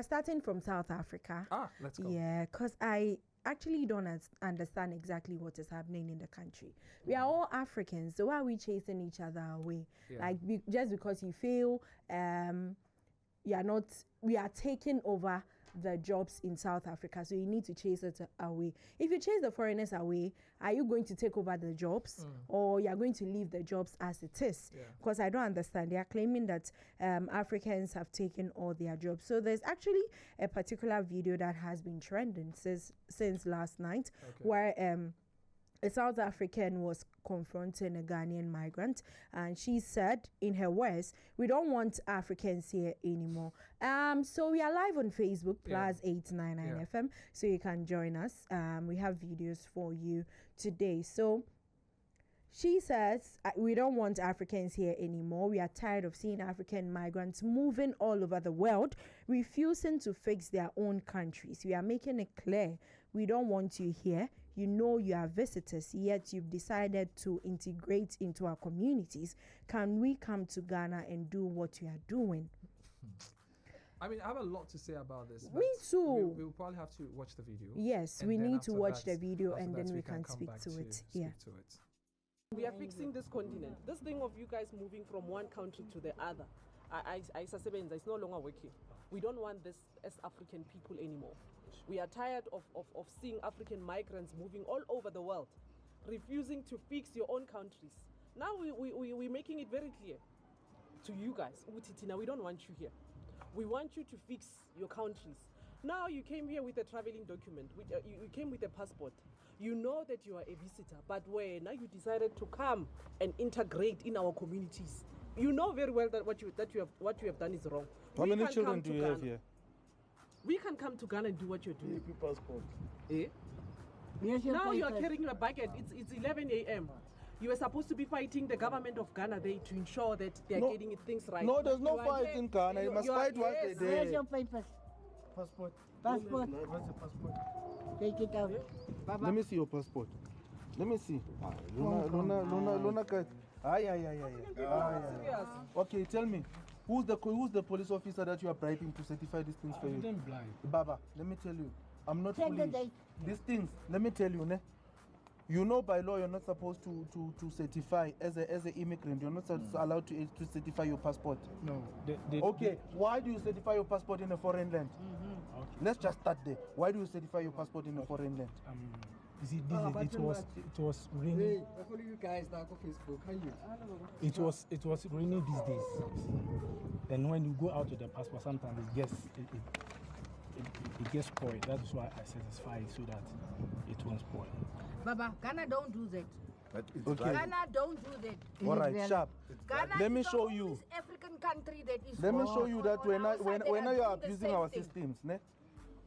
Starting from South Africa. Let's go. Yeah, because I actually don't understand exactly what is happening in the country. We are all Africans, so why are we chasing each other away? Like just because you feel we are taking over the jobs in South Africa, so you need to chase it away. If you chase the foreigners away, are you going to take over the jobs, or you are going to leave the jobs as it is? Because I don't understand. They are claiming that Africans have taken all their jobs. So there's actually a particular video that has been trending since last night, where a South African was confronting a Ghanaian migrant, and she said, in her words, "We don't want Africans here anymore." So we are live on Facebook, PLUZZ 899 FM, so you can join us. We have videos for you today. So she says, "We don't want Africans here anymore. We are tired of seeing African migrants moving all over the world, refusing to fix their own countries. We are making it clear, we don't want you here. You know you are visitors, yet you've decided to integrate into our communities. Can we come to Ghana and do what you are doing?" I mean, I have a lot to say about this. Me too. We'll probably have to watch the video. Yes, we need to watch the video, and then we can speak to it. We are fixing this continent. This thing of you guys moving from one country to the other, it's no longer working. We don't want this as African people anymore. We are tired of seeing African migrants moving all over the world, refusing to fix your own countries. Now we're making it very clear to you guys, Utitina, we don't want you here. We want you to fix your countries. Now you came here with a traveling document. You came with a passport. You know that you are a visitor, but now you decided to come and integrate in our communities. You know very well that what you have done is wrong. How many children do you have here? We can come to Ghana and do what you're doing. Passport. Now you are carrying a bucket. It's 11 a.m. You were supposed to be fighting the government of Ghana there to ensure that they are getting things right. No, there's no fight in Ghana. You must fight once a day. Where's your papers? Passport. Passport. Where's the passport? Take it out. Let me see your passport. Let me see. Luna. Okay, tell me. Who's the police officer that you are bribing to certify these things for you? Baba, let me tell you, I'm not foolish. These things, let me tell you, you know by law you're not supposed to certify as an immigrant. You're not allowed to certify your passport. No. Okay, why do you certify your passport in a foreign land? Okay. Let's just start there. Why do you certify your passport in a foreign land? You see, it was raining. You guys now go Facebook. How you? It was raining these days. And when you go out with the passport, sometimes it gets spoiled. That is why I satisfy it so that it won't spoil. Baba, Ghana don't do that. Okay. Ghana don't do that. All right, sharp. Ghana let me is show the you. only African country that is. Let me show you that when you are abusing our systems,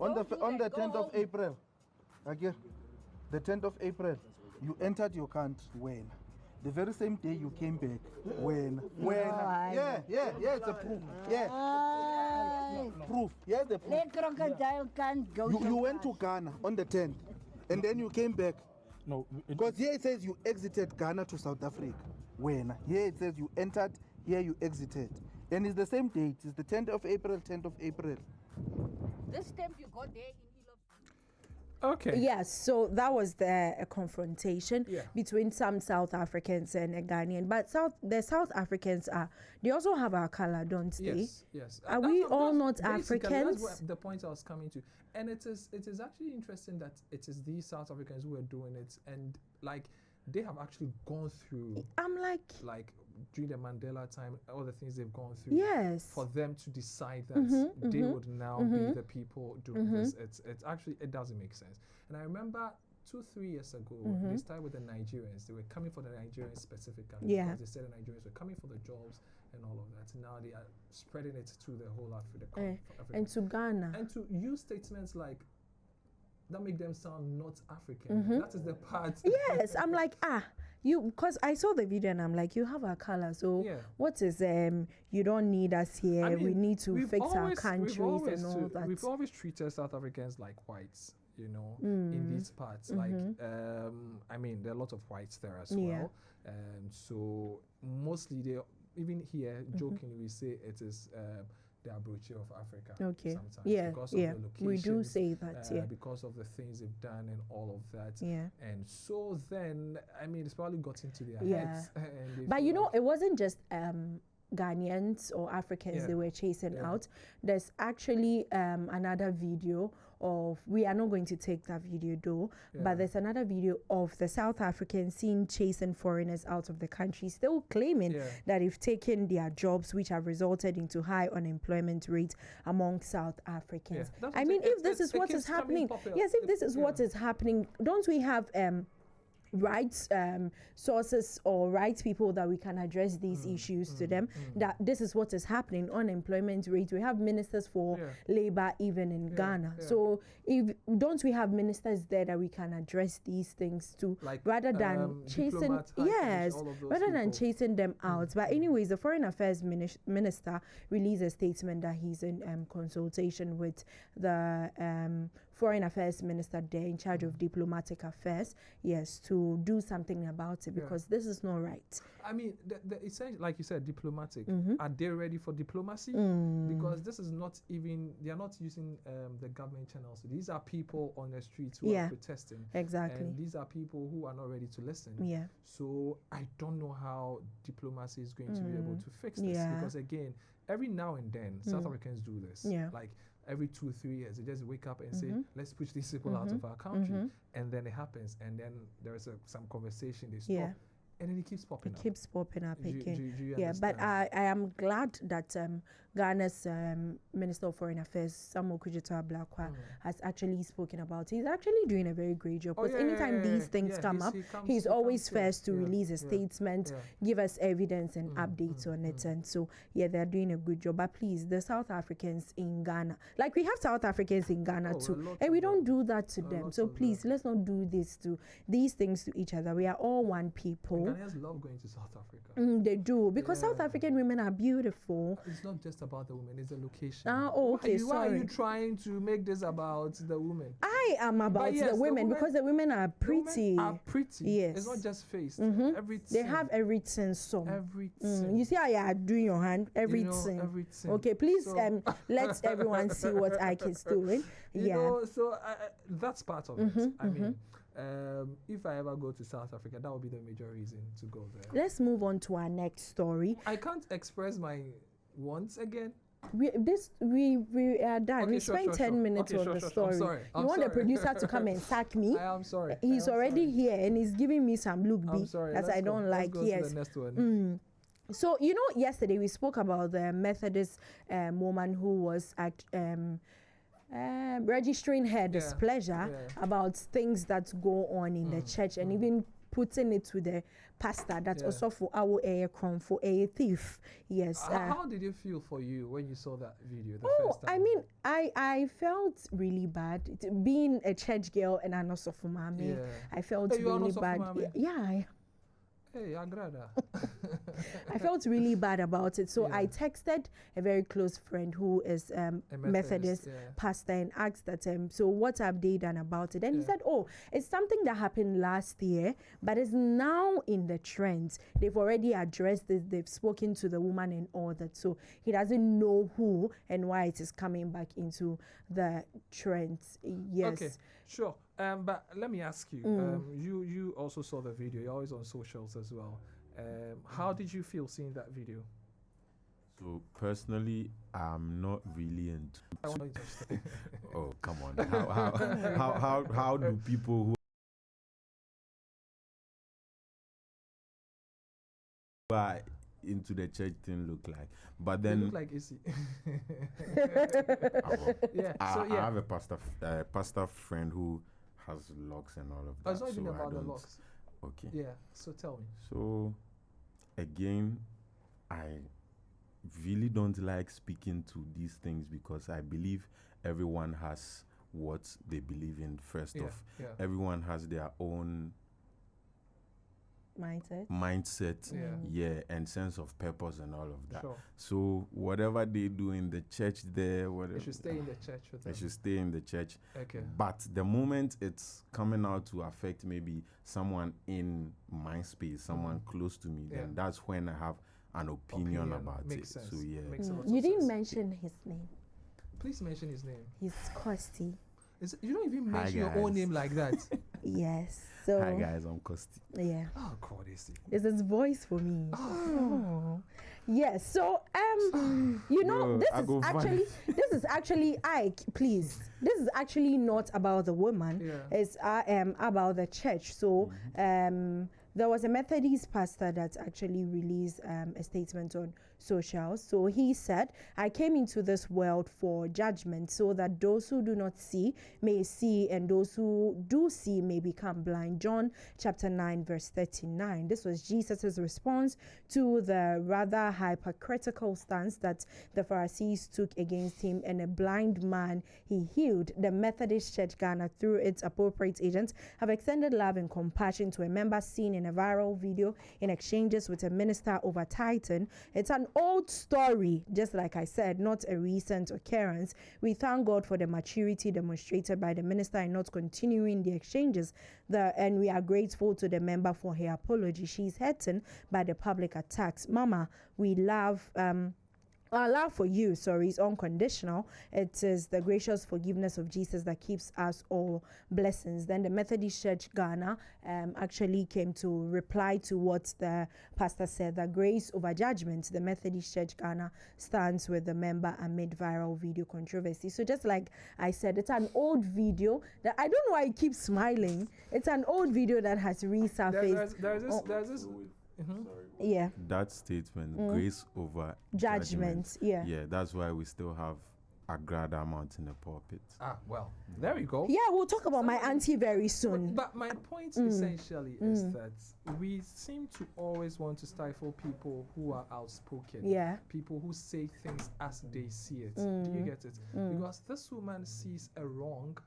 on the 10th of April, again, the 10th of April, you entered your country when. The very same day you came back when it's a proof. Proof. Yes, the proof. Let crocodile can't go. You went to Ghana on the 10th, and then you came back. No, because here it says you exited Ghana to South Africa. When here it says you entered, here you exited, and it's the same date. It's the 10th of April. 10th of April. This stamp you got there in Okay. Yes, so that was the confrontation between some South Africans and a Ghanaian. But the South Africans they also have our color, don't they? Yes. Are we all not Africans? That's the point I was coming to. And it is actually interesting that it is these South Africans who are doing it, and like they have actually gone through. I'm like during the Mandela time, all the things they've gone through. Yes. For them to decide that they would now be the people doing this, it's actually, it doesn't make sense. And I remember 2-3 years ago, they started with the Nigerians. They were coming for the Nigerians specifically because they said the Nigerians were coming for the jobs and all of that. Now they are spreading it to the whole Africa. And to Ghana. And to use statements like that make them sound not African. That is the part. Yes, I'm like, because I saw the video and I'm like, you have our color, so what is you don't need us here. I mean, we need to fix our countries and all that. We've always treated South Africans like whites, in these parts. Like, I mean, there are a lot of whites there as well. So mostly even here, jokingly, we say it is the abroad of Africa. Okay. Sometimes Yeah. because Yeah. of the We do locations, say that. Yeah. because of the things they've done and all of that. Yeah. And so then, I mean, it's probably got into their Yeah. heads. And they But feel you know, like- it wasn't just Ghanaians or Africans they were chasing out. There's actually another video of, we are not going to take that video though, but there's another video of the South Africans seen chasing foreigners out of the country, still claiming that they've taken their jobs, which have resulted into high unemployment rates among South Africans. I mean, if this is what is happening, yes, if this is what is happening, don't we have rights sources or rights people that we can address these issues to them, that this is what is happening, unemployment rate. We have ministers for labor even in Ghana. So if don't we have ministers there that we can address these things to, like, rather than chasing rather than chasing them out. But anyways, the Foreign Affairs Minister released a statement that he's in consultation with the Foreign Affairs Minister there in charge of diplomatic affairs, to do something about it, because this is not right. I mean, the essential, like you said, diplomatic. Are they ready for diplomacy? Because this is not even, they are not using the government channels. These are people on the streets who are protesting. Exactly. And these are people who are not ready to listen. So I don't know how diplomacy is going to be able to fix this. Because again, every now and then, South Africans do this. Like, every 2 or 3 years, they just wake up and say, let's push these people out of our country. And then it happens. And then there is some conversation, they stop. And then it keeps popping up. It keeps popping up again. Do you but understand? I am glad that Ghana's Minister of Foreign Affairs, Samuel Kwentsiwaa, has actually spoken about it. He's actually doing a very great job. Because anytime these things come up, he's always first to release a statement, give us evidence and updates on it. And so, they're doing a good job. But please, the South Africans in Ghana, like we have South Africans in Ghana too, and we don't do that to them. So please, let's not do these things to each other. We are all one people. Ghanaians love going to South Africa. They do, because South African women are beautiful. It's not just about the women, it's the location. Okay, why are you trying to make this about the women? I am about the women, because the women are pretty. Yes. It's not just face. Everything. They have everything. Everything. You see how you are doing your hand? Everything. You know, everything. Okay, please let everyone see what Ike is doing. You know, so that's part of it. I mean, if I ever go to South Africa, that would be the major reason to go there. Let's move on to our next story. I can't express my wants again. We are done. Okay, we spent 10 minutes on the story. I'm sorry. You want the producer to come and sack me? I am sorry. He's already here and he's giving me some look I'm sorry. that I don't like. Let's go to the next one. So, you know, yesterday we spoke about the Methodist woman who was registering her displeasure about things that go on in the church, and even putting it to the pastor that also for our for a thief. Yes. How did it feel for you when you saw that video the first time? I mean, I felt really bad. Being a church girl and an also for mommy, I felt really bad. Hey, agrada. I felt really bad about it. So I texted a very close friend who is a Methodist pastor and asked that, so what have they done about it? And he said, it's something that happened last year, but it's now in the trends. They've already addressed this. They've spoken to the woman and all that. So he doesn't know who and why it is coming back into the trends. Yes. Okay, sure. But let me ask you, you also saw the video. You're always on socials as well. How did you feel seeing that video? So personally, I'm not really into. Oh, come on! How do people who are into the church thing look like? But then they look like Issy. I have a pastor friend who has locks and all of that. It's not even about the locks. Okay. Yeah. So tell me. So again, I really don't like speaking to these things because I believe everyone has what they believe in first off. Everyone has their own mindset, and sense of purpose and all of that. So whatever they do in the church there, whatever, they should stay in the church with them. They should stay in the church. Okay. But the moment it's coming out to affect maybe someone in my space, someone close to me, then that's when I have an opinion about Makes it. sense. So yeah, Makes a lot You of didn't sense. mention his name. Please mention his name. He's Kosti. You don't even Hi, mention your own guys. name like that. Yes. So hi guys, I'm Kosti. yeah. Oh God, is it? It's his voice for me. Oh. Yes. So you know, Bro, this is actually Ike, please. This is actually not about the woman. Yeah. It's about the church. So there was a Methodist pastor that actually released a statement on socials. So he said, I came into this world for judgment so that those who do not see may see and those who do see may become blind. John chapter 9 verse 39. This was Jesus's response to the rather hypocritical stance that the Pharisees took against him and a blind man he healed. The Methodist Church Ghana, through its appropriate agents, have extended love and compassion to a member seen in a viral video in exchanges with a minister over Titan. It's an old story, just like I said, not a recent occurrence. We thank God for the maturity demonstrated by the minister in not continuing the exchanges, and we are grateful to the member for her apology. She's hurting by the public attacks. Mama, we love our love for you, is unconditional. It is the gracious forgiveness of Jesus that keeps us all blessings. Then the Methodist Church Ghana actually came to reply to what the pastor said, that grace over judgment. The Methodist Church Ghana stands with the member amid viral video controversy. So just like I said, it's an old video that I don't know why I keep smiling. It's an old video that has resurfaced. There's this. Yeah. That statement, grace over Judgment. Yeah. Yeah, that's why we still have a great amount in the pulpit. Well, there we go. Yeah, we'll talk about my auntie very soon. But my point essentially is that we seem to always want to stifle people who are outspoken. Yeah. People who say things as they see it. Do you get it? Because this woman sees a wrong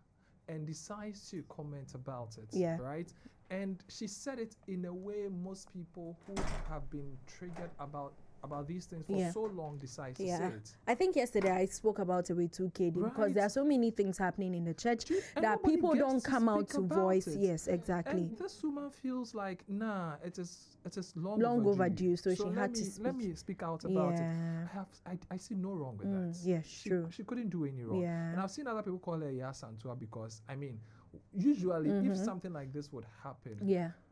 and decides to comment about it. Yeah. Right? And she said it in a way most people who have been triggered about these things for so long decide to say it. I think yesterday I spoke about it with 2KD because there are so many things happening in the church that people don't come out to voice. Yes, exactly. And this woman feels like, nah, it is long overdue. So she had to speak. Let me speak out about it. I see no wrong with that. Yes, true. She couldn't do any wrong. Yeah. And I've seen other people call her Yasantua because, I mean, usually if something like this would happen,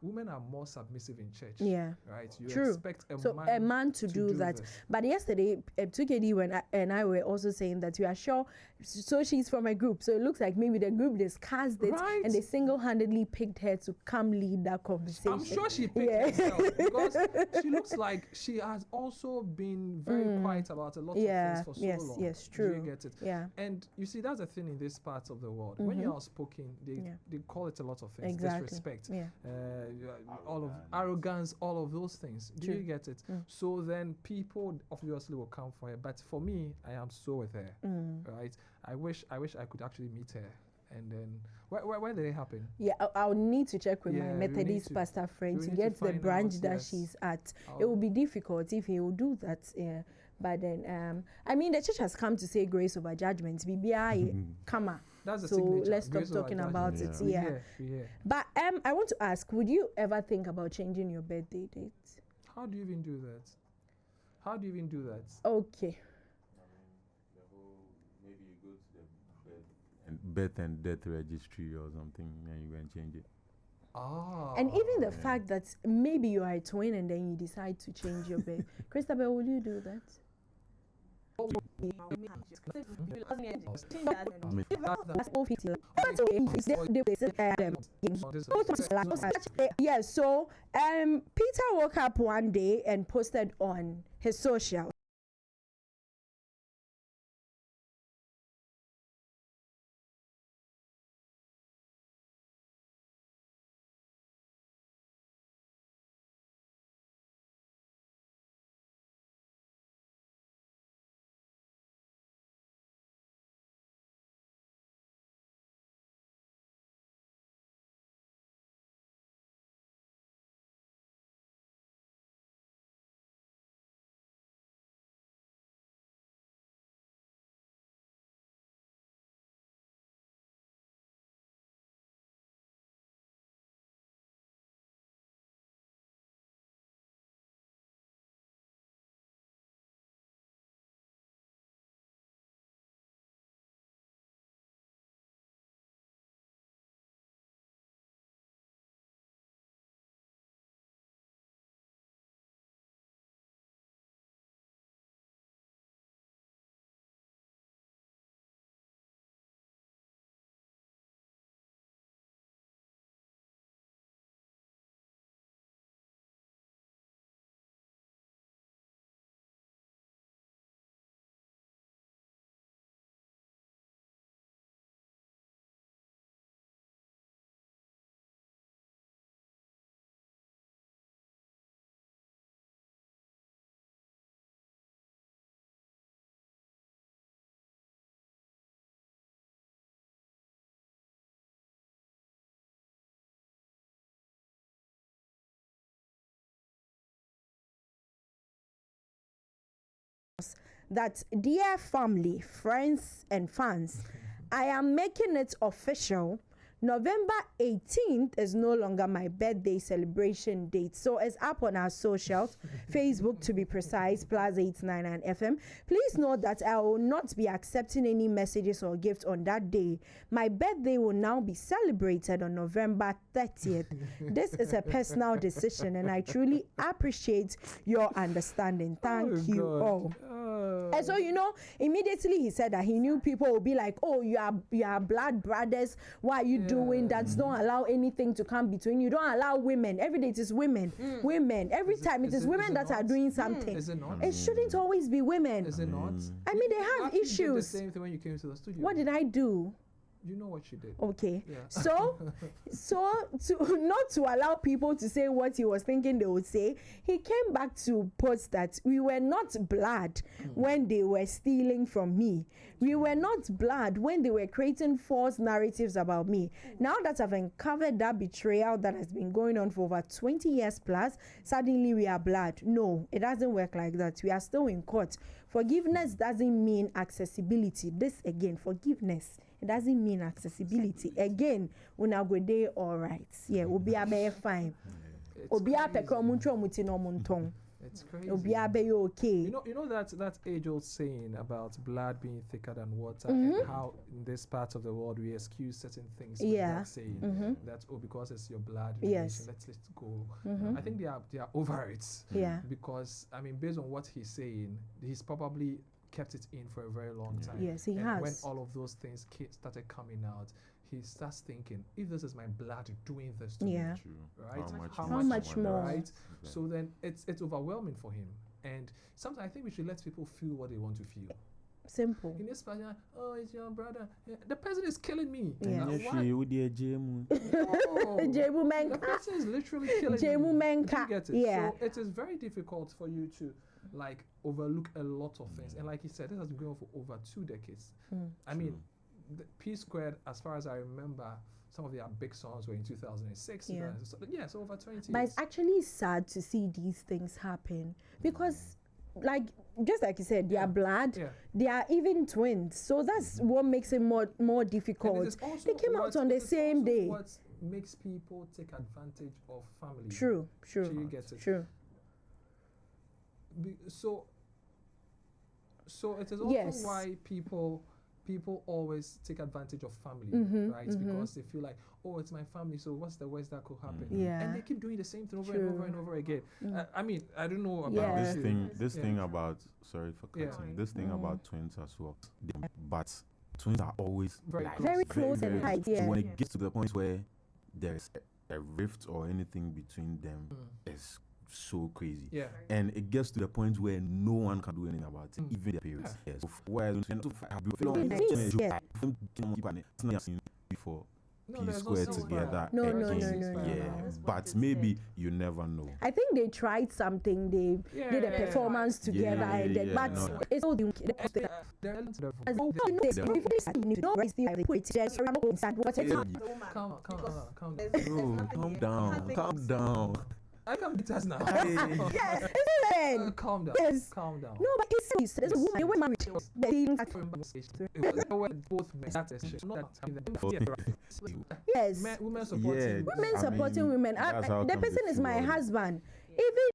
women are more submissive in church. Yeah. Right? You expect a man to do that. This. But yesterday, 2KD and I were also saying that we are sure, so she's from a group, so it looks like maybe the group discussed it and they single-handedly picked her to come lead that conversation. I'm sure she picked herself because she looks like she has also been very quiet about a lot of things for so long. Yes, true. Do you get it? Yeah. And you see, that's the thing in this part of the world. When you're outspoken, they call it a lot of things. Exactly. Disrespect, all of arrogance, all of those things. Do you get it? So then people obviously will come for her. But for me, I am so with her. Right? I wish I could actually meet her. And then where did it happen? Yeah, I'll need to check with my Methodist pastor friend to get the branch that she's at. It will be difficult if he will do that. Yeah. But then, I mean, the church has come to say grace over judgment. BBI, come on. That's the so signature. let's stop talking about it. Yeah. But I want to ask, would you ever think about changing your birthday date? How do you even do that? Okay. Maybe you go to the birth and death registry or something and you go and change it. And even the fact that maybe you are a twin and then you decide to change your birth. Christabel, will you do that? Yeah, so Peter woke up one day and posted on his social that, dear family, friends, and fans, I am making it official. November 18th is no longer my birthday celebration date. So it's up on our socials, Facebook to be precise, +899 FM. Please note that I will not be accepting any messages or gifts on that day. My birthday will now be celebrated on November 30th. This is a personal decision and I truly appreciate your understanding. Thank you all. And so, immediately he said that he knew people would be like, oh, you are blood brothers. Why are you doing that? Don't allow anything to come between you. Don't allow women. Every day it is women. Women. Every time it is women that are doing something. Is it not? It shouldn't always be women. Is it not? I mean, they have You did the issues. same thing when you came to the studio. What did I do? You know what you did. Okay. Yeah. So to not to allow people to say what he was thinking they would say, he came back to post that we were not blood when they were stealing from me. We were not blood when they were creating false narratives about me. Now that I've uncovered that betrayal that has been going on for over 20 years plus, suddenly we are blood. No, it doesn't work like that. We are still in court. Forgiveness doesn't mean accessibility. This again, forgiveness. It doesn't mean accessibility. Again, una go dey all right. Yeah, obi abe fine. Obi ape kromuncho muti no muntong. It's crazy. Obi abe okay. You know that age-old saying about blood being thicker than water, and how in this part of the world we excuse certain things. Yeah. That saying that because it's your blood relation, Yes. let's let it go. I think they are over it. Yeah. Because I mean, based on what he's saying, he's probably kept it in for a very long time. Yes, he and has. When all of those things started coming out, he starts thinking, if this is my blood doing this to me, right? How much more? Right? So then it's overwhelming for him. And sometimes I think we should let people feel what they want to feel. Simple. In this part, oh, it's your brother. Yeah, the person is killing me. Yeah. Why? Jemu The menka. person is literally killing Jemu me. menka. You get it? Yeah. So it is very difficult for you to overlook a lot of things. And like he said, this has been going on for over 2 decades. I mean, the P Squared, as far as I remember, some of their big songs were in 2006. Yeah. So over 20 But years. it's actually sad to see these things happen because, just like you said, they are blood. Yeah. They are even twins. So that's what makes it more difficult. And it is also They came out on the it is same also day. What makes people take advantage of family? True. Do you get it? True. So it is also Yes. why people always take advantage of family, right? Because they feel like, oh, it's my family, so what's the worst that could happen? Yeah. And they keep doing the same thing over True. and over and over again. I mean, I don't know about Yeah. This thing about, sorry for cutting, this thing about twins as well. But twins are always Very close in height, yeah. When it gets to the point where there's a rift or anything between them, it's so crazy. Yeah. And it gets to the point where no one can do anything about it, even their parents. Yes. Before No, P there's squared no together. No, again. no. Yeah. But maybe you never know. I think they tried something. They did a performance together, and then, but it's all the Calm down. I can beat us now. Yes, it's Calm down. Yes. Calm down. No, but it's there's a woman. They were married. Yes. Women supporting. Women supporting women. The person is my husband. Even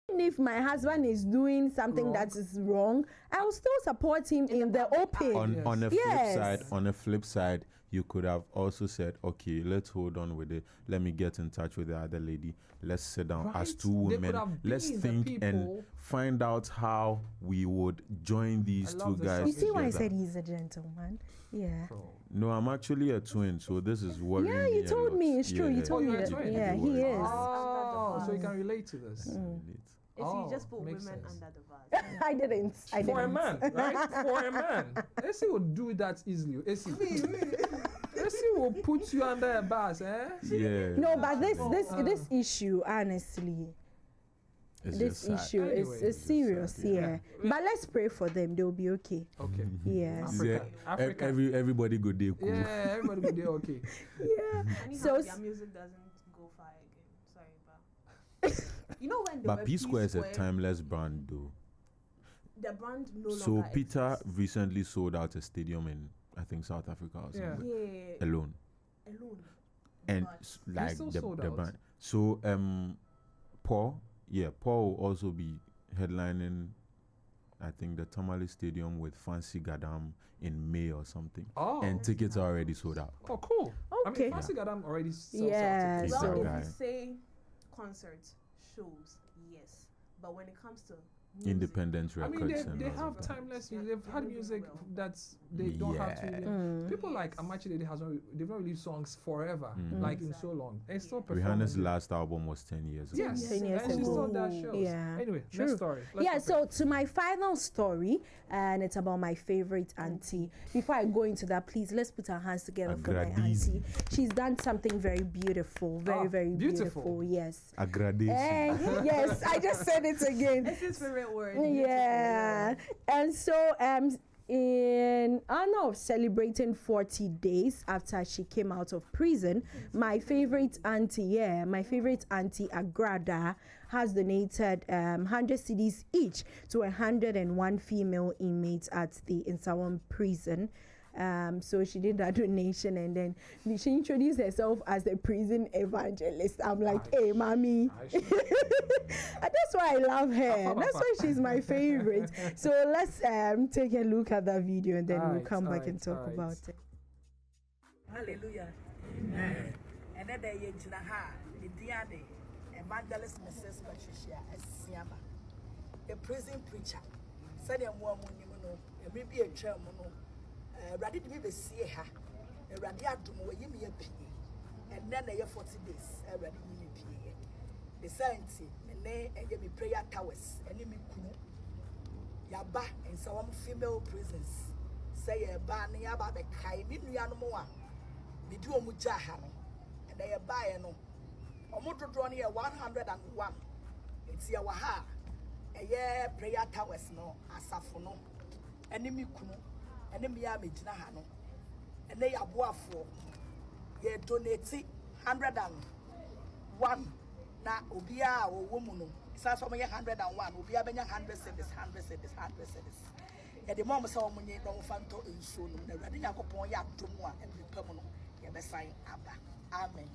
Even if my husband is doing something that is wrong, I will still support him in the open. On the flip side, you could have also said, okay, let's hold on with it. Let me get in touch with the other lady. Let's sit down as two women. Let's think and find out how we would join these two guys. You see why I said he's a gentleman? Yeah. No, I'm actually a twin, so this is what. Yeah, you told me. It's true. You told me that. Yeah, he is. Oh, so you can relate to this. If you just put women under the vase. I didn't. For a man, right? For a man. Essie will do that easily. Essie will put you under a bus, eh? Yeah. No, but this issue, honestly, this issue is serious, yeah. But let's pray for them. They'll be okay. Okay. Yes. Africa. Everybody go there. Cool. Yeah, everybody go there. Okay. Yeah. Anyhow, so their music doesn't go far again. Sorry, but you know when. But P-Square is a timeless brand, though. The brand no longer. So Peter recently sold out a stadium in, I think, South Africa or something. Yeah. Alone. And like the brand. So Paul will also be headlining, I think, the Tamale Stadium with Fancy Gadam in May or something. Oh. And tickets are already sold out. Oh, cool. Okay. I mean, Fancy Gadam already sells out. Yeah. Well, if you say concerts, shows, yes. But when it comes to music, independent records. I mean, they have timeless music. They've had music that's they don't have to. People like Amachi, they've not released songs forever, like in so long. They still perform. Rihanna's last album was 10 years ago. Yes, 10 years and she ago. still does shows. Yeah. Anyway, True. next story. So to my final story, and it's about my favorite auntie. Before I go into that, please let's put our hands together for my auntie. She's done something very beautiful, very beautiful. Yes. Agradation. Yes, I just said it again. It's his favorite word. Yeah. And so in honor of celebrating 40 days after she came out of prison, my favorite auntie Agrada has donated 100 cedis each to 101 female inmates at the Insawam prison. So she did that donation, and then she introduced herself as the prison evangelist. I'm like, hey, mommy. That's why I love her. That's why she's my favorite. So let's take a look at that video, and then we'll come back and talk about it. Hallelujah. Amen. And then they evangelist Mrs. Patricia Siama, a prison preacher. Said a woman, maybe a chairman. Ready to be see her, a radiatum where you may appear, and then they 40 days, ready to appear. The science, and they and you prayer towers, and you Yaba and some female prisons. Say a ban about the Kaimi Yanumoa, we do a mujahano, and they are buying a motor drawn here 101. It's your waha, a year prayer towers no, asafono, enemy kuno. And then we are making a hano, and they are for ye donate 101 na ubia or woman. Sans for me 101, ubia benya 100 cedis. At the moment, so many don't fanto in soon. The ready upon ya to one and be permanent. You be sign Abba. Amen.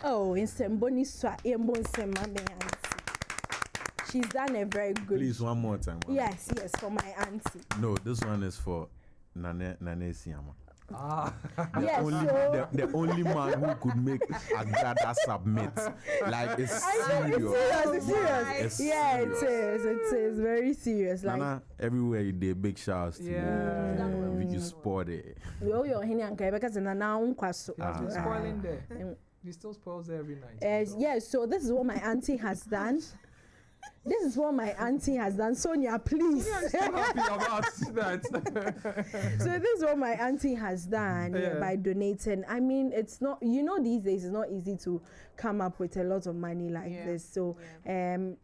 Oh, in Semboni Swa, she's done a very good. Please, one more time. Yes, for my auntie. No, this one is for Nane Siama. Yes, the only man who could make Agrada submit. Like, it's serious. Yeah, it is very serious. Nana, like everywhere you did, big shouts to you. You sport it. Because spoiling there. He still spoils there every night. Yes, so this is what my auntie has done. Sonia, please. I'm so happy about that. So this is what my auntie has done by donating. I mean, it's not, these days it's not easy to come up with a lot of money like this. So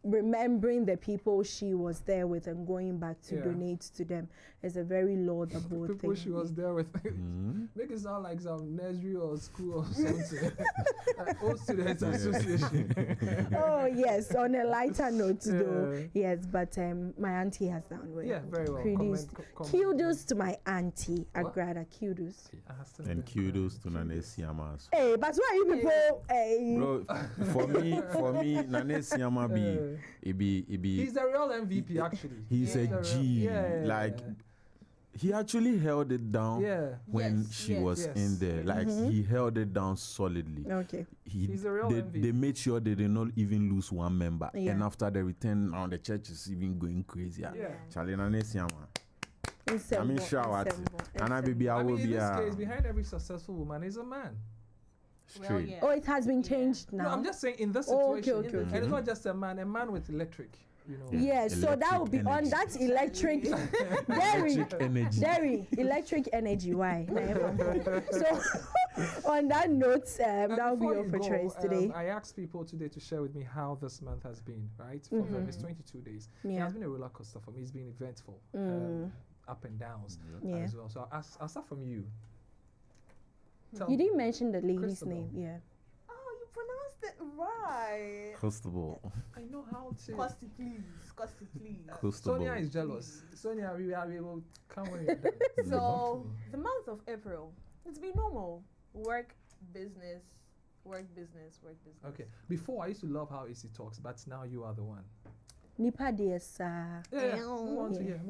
remembering the people she was there with and going back to donate to them is a very laudable thing. People she was there with. Make it sound like some nursery or school or something. Old Students Association. Oh yes, on a lighter note. notes though. Yes, but my auntie has done well. Yeah, very well. Kudos to my auntie, Agrada. Kudos. And kudos to Nane Siama. Hey, but why you people? Hey. Bro, for me, Nane Siama be. He's the real MVP actually. He's a G. Like. He actually held it down when she was in there. Like he held it down solidly. Okay. He's a real MVP. They made sure they did not even lose one member. And after the return, now the church is even going crazy. Charlie Nanesiama. I mean, shout out. And I be in this case, behind every successful woman is a man. Straight. Well, oh, it has been changed now. No, I'm just saying in this situation. Okay. And it's not just a man with electric. You know. Yeah, so that would be energy. On that electric electric energy. Why? So on that note, that will be all for choice today. I asked people today to share with me how this month has been, right? For it's 22 days. It has been a roller coaster for me. It's been eventful, up and downs as well. So I'll start from you. You didn't mention the lady's name, Pronounced it right. Constable. I know how to. Costi, please. Sonia is jealous. Sonia, we are able to come when you're done. So, the month of April, it's been normal. Work, business. Okay. Before, I used to love how Issy talks, but now you are the one. Nipa Desa. Yeah. Move on to here.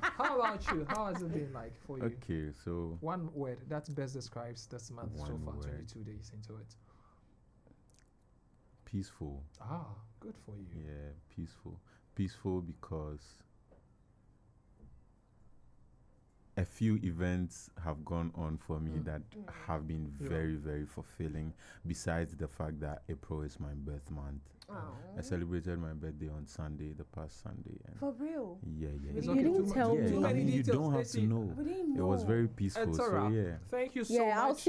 How about you? How has it been like for you? Okay, so. One word that best describes this month so far, 22 days into it. Peaceful. Good for you. Yeah, peaceful. Peaceful because a few events have gone on for me that have been very, very fulfilling, besides the fact that April is my birth month. I celebrated my birthday on Sunday, the past Sunday. And for real? Yeah. You didn't tell me. I mean, you don't have to know. It was very peaceful. So yeah. Thank you so much.